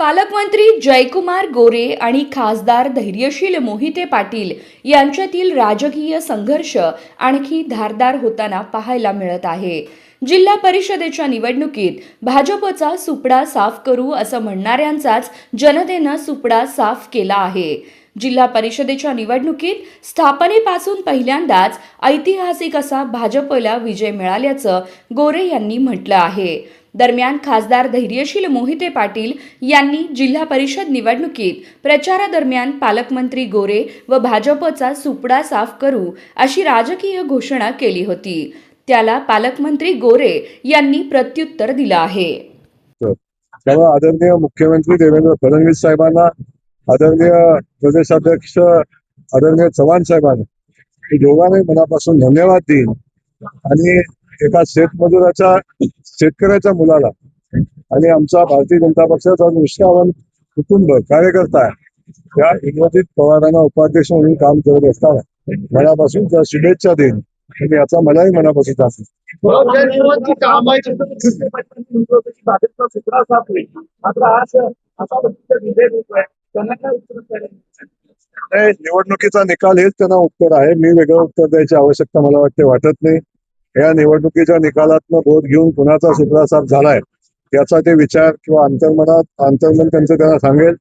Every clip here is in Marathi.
पालकमंत्री जयकुमार गोरे आणि खासदार धैर्यशील मोहिते पाटील यांच्यातील राजकीय संघर्ष आणखी धारदार होताना पाहायला मिळत आहे. जिल्हा परिषदेच्या निवडणुकीत भाजपचा सुपडा साफ करू असं म्हणणाऱ्यांचाच जनतेनं सुपडा साफ केला आहे. जिल्हा परिषदेच्या निवडणुकीत स्थापनेपासून पहिल्यांदाच ऐतिहासिक असा भाजपला विजय मिळाल्याचं गोरे यांनी म्हटलं आहे. दरम्यान खासदार धैर्यशील मोहिते पाटील यांनी जिल्हा परिषद निवडणुकीत प्रचारादरम्यान पालकमंत्री गोरे व भाजपचा सुपडा साफ करू अशी राजकीय घोषणा केली होती. त्याला पालकमंत्री गोरे यांनी प्रत्युत्तर दिलं आहे. तेव्हा आदरणीय मुख्यमंत्री देवेंद्र फडणवीस साहेबांना, आदरणीय प्रदेशाध्यक्ष आदरणीय चव्हाण साहेबांना मी दोघांनाही मनापासून धन्यवाद देईन. आणि एका शेतमजुराच्या शेतकऱ्याच्या मुलाला आणि आमचा भारतीय जनता पक्षाचा निष्ठावान कुटुंब कार्यकर्ता आहे या इंद्रजित पवारांना उपाध्यक्ष म्हणून काम करत असताना मनापासून त्या शुभेच्छा देईन आणि याचा मलाही मनापासून असेल. निवडणुकीचा निकाल हेच त्यांना उत्तर आहे. मी वेगळं उत्तर द्यायची आवश्यकता मला वाटत नाही. या निवडणुकीच्या निकालातनं बोध घेऊन कुणाचा सुपडा साफ झालाय याचा ते विचार किंवा अंतर्मन त्यांचं त्यांना सांगेल.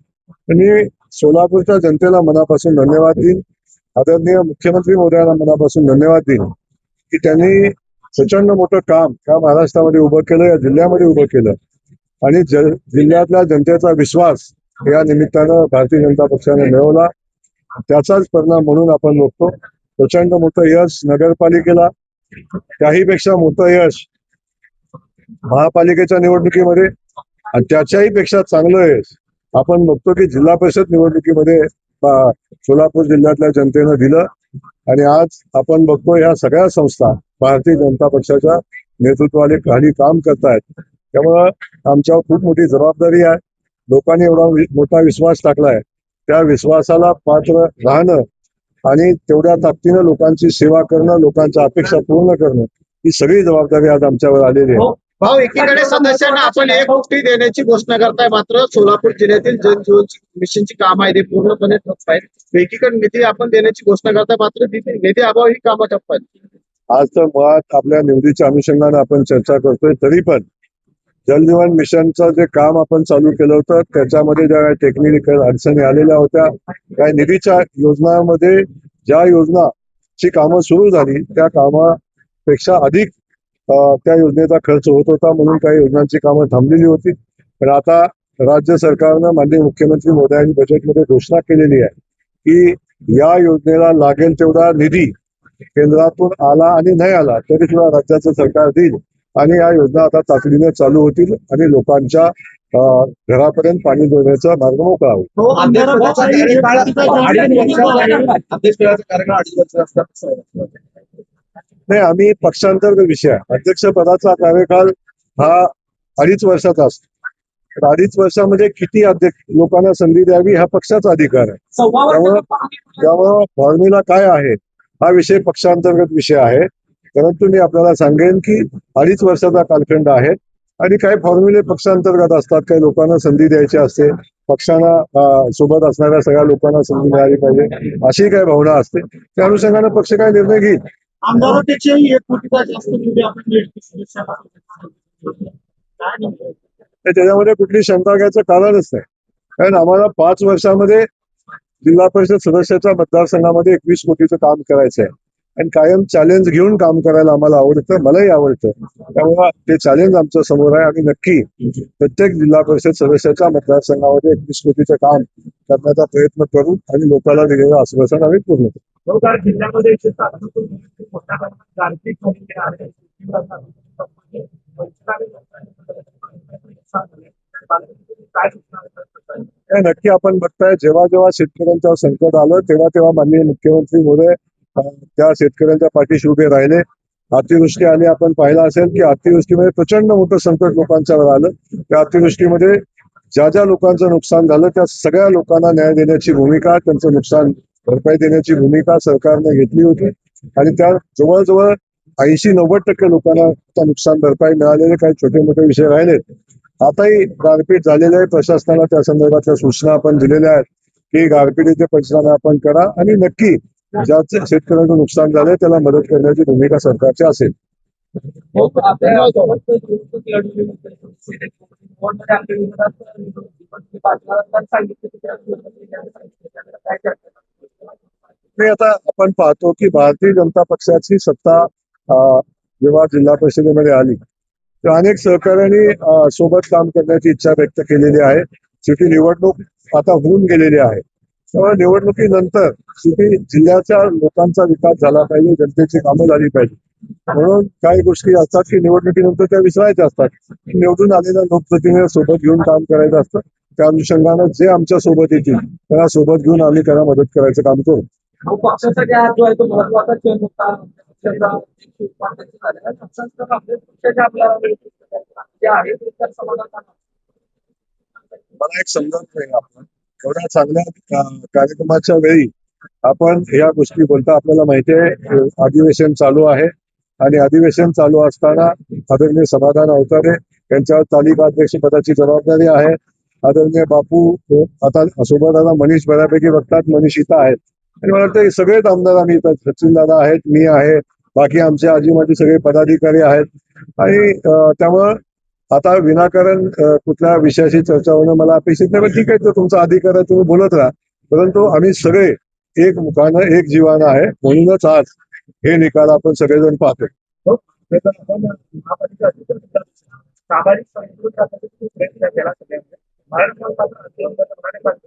आणि सोलापूरच्या जनतेला मनापासून धन्यवाद देईन. आदरणीय मुख्यमंत्री महोदयांना मनापासून धन्यवाद देईन की त्यांनी प्रचंड मोठं काम या महाराष्ट्रामध्ये उभं केलं, या जिल्ह्यामध्ये उभं केलं आणि जिल्ह्यातल्या जनतेचा विश्वास या निमित्तानं भारतीय जनता पक्षाने मिळवला. त्याचाच परिणाम म्हणून आपण बघतो प्रचंड मोठं यश नगरपालिकेला, त्याहीपेक्षा मोठं यश महापालिकेच्या निवडणुकीमध्ये आणि त्याच्याही पेक्षा चांगलं यश आपण बघतो की जिल्हा परिषद निवडणुकीमध्ये सोलापूर जिल्ह्यातल्या जनतेनं दिलं. आणि आज आपण बघतो या सगळ्या संस्था भारतीय जनता पक्षाच्या नेतृत्वाने खाली काम करतायत. त्यामुळं आमच्यावर खूप मोठी जबाबदारी आहे. लोकांनी एवढा मोठा विश्वास टाकलाय, त्या विश्वासाला पात्र राहणं आणि तेवढ्या ताकदीनं लोकांची सेवा करणं, लोकांच्या अपेक्षा पूर्ण करणं ही सगळी जबाबदारी आज आमच्यावर आलेली आहे. भाऊ, एकीकडे सदस्यांना आपण 1 कोटी देण्याची घोषणा करताय, मात्र सोलापूर जिल्ह्यातील जल जीवन मिशनची काम आहे ते पूर्णपणे ठप्प आहेत. एकीकडे निधी आपण देण्याची घोषणा करताय, मात्र निधी अभाव ही कामं ठप्प आहेत. आज तर मुळात आपल्या निवडीच्या अनुषंगाने आपण चर्चा करतोय, तरी पण जल जीवन मिशनचं जे काम आपण चालू केलं होतं त्याच्यामध्ये ज्या काही टेक्निकल अडचणी आलेल्या होत्या, काही निधीच्या योजनांमध्ये ज्या योजनाची कामं सुरू झाली त्या कामापेक्षा अधिक त्या योजनेचा खर्च होत होता, म्हणून काही योजनांची कामं थांबलेली होती. पण आता राज्य सरकारनं माननीय मुख्यमंत्री महोदयांनी बजेटमध्ये घोषणा केलेली आहे की या योजनेला लागेल तेवढा निधी केंद्रातून आला आणि नाही आला तरी सुद्धा राज्याचं सरकार देईल आणि या योजना आता तातडीने चालू होतील आणि लोकांच्या घरापर्यंत पाणी देण्याचा मार्ग मोकळा होईल. नाही, आम्ही पक्षांतर्गत विषय आहे. अध्यक्षपदाचा कार्यकाल हा 2.5 वर्षाचा असतो. 2.5 वर्षामध्ये किती लोकांना संधी द्यावी हा पक्षाचा अधिकार आहे. त्यामुळं फॉर्म्युला काय आहे हा विषय पक्षांतर्गत विषय आहे. परंतु मी आपल्याला सांगेन की 2.5 वर्षाचा कालखंड आहे आणि काही फॉर्म्युले पक्षांतर्गत असतात. काही लोकांना संधी द्यायची असते, पक्षांना सोबत असणाऱ्या सगळ्या लोकांना संधी मिळाली पाहिजे अशी काही भावना असते. त्या अनुषंगाने पक्ष काय निर्णय घेईल. आमदारांपेक्षाही 1 कोटीचा जास्त निधी आपण त्याच्यामध्ये कुठली शंका घ्यायचं कारणच नाही. कारण आम्हाला 5 वर्षामध्ये जिल्हा परिषद सदस्याच्या मतदारसंघामध्ये 21 कोटीचं काम करायचं आहे आणि कायम चॅलेंज घेऊन काम करायला आम्हाला आवडतं, मलाही आवडतं. त्यामुळे ते चॅलेंज आमच्या समोर आहे आणि नक्की प्रत्येक जिल्हा परिषद सदस्याच्या मतदारसंघामध्ये 21 कोटीचं काम करण्याचा प्रयत्न करू आणि लोकांना दिलेलं आश्वासन आम्ही पूर्ण करू. जिल्ह्यामध्ये नक्की आपण बघताय जेव्हा जेव्हा शेतकऱ्यांच्यावर संकट आलं तेव्हा माननीय मुख्यमंत्री महोदय त्या शेतकऱ्यांच्या पाठीशी उभे राहिले. अतिवृष्टी आली, आपण पाहिलं असेल की अतिवृष्टीमध्ये प्रचंड मोठं संकट लोकांच्यावर आलं. त्या अतिवृष्टीमध्ये ज्या लोकांचं नुकसान झालं त्या सगळ्या लोकांना न्याय देण्याची भूमिका, त्यांचं नुकसान भरपाई देण्याची भूमिका सरकारने घेतली होती आणि त्या जवळजवळ 80-90% लोकांना नुकसान भरपाई मिळालेले. काही छोटे मोठे विषय राहिलेत आताही गारपीट झालेलं आहे. प्रशासनाला त्या संदर्भातल्या सूचना आपण दिलेल्या आहेत की गारपिटीचे पंचनामे आपण करा आणि नक्की ज्या शेतकऱ्यांचं नुकसान झालंय त्याला मदत करण्याची भूमिका सरकारची असेल. आणि आता आपण पाहतो की भारतीय जनता पक्षाची सत्ता जेव्हा जिल्हा परिषदेमध्ये आली तेव्हा अनेक सहकाऱ्यांनी सोबत काम करण्याची इच्छा व्यक्त केलेली आहे. शेवटी निवडणूक आता होऊन गेलेली आहे. तेव्हा निवडणुकीनंतर शेवटी जिल्ह्याच्या लोकांचा विकास झाला पाहिजे, जनतेची कामं झाली पाहिजे. म्हणून काही गोष्टी असतात की निवडणुकीनंतर त्या विसरायच्या असतात. निवडून आलेल्या लोकप्रतिनिधी सोबत घेऊन काम करायचं असतं. त्या अनुषंगानं जे आमच्या सोबत येतील त्याला सोबत घेऊन आम्ही त्याला मदत करायचं काम करू. पक्षासाठी हा जो आहे तो महत्वाचा क्षण होता. पक्षाचा एक उपाध्यक्ष झालेला पक्षाचा आपल्या पक्षाच्या आपल्याला जे आहे ते तर समाधान मला एक समजत नाही आपण एवढ्या चांगल्या कार्यक्रमाच्या वेळी आपण या गोष्टी बोलता. आपल्याला माहिती आहे अधिवेशन चालू आहे आणि अधिवेशन चालू असताना आदरणीय समाधान अवतारे यांच्यावर तालिका अध्यक्ष पदाची जबाबदारी आहे. आदरणीय बापू आता सोबत आता मनीष बऱ्यापैकी बघतात, मनीष इथं आहेत आणि मला वाटतं सगळेच आमदार आम्ही इथं सचिन दादा आहेत, मी आहे, बाकी आमचे आजी माझे सगळे पदाधिकारी आहेत आणि त्यामुळं आता विनाकारण कुठल्या विषयाशी चर्चा होणं मला अपेक्षित नाही. पण ठीक आहे, तो तुमचा अधिकार आहे, तुम्ही बोलत राहा. परंतु आम्ही सगळे एक मुखानं एक जीवानं आहे, म्हणूनच आज हे निकाल आपण सगळेजण पाहतो. सामाजिक संस्कृती प्रयत्न केला सगळ्यांनी महाराष्ट्रात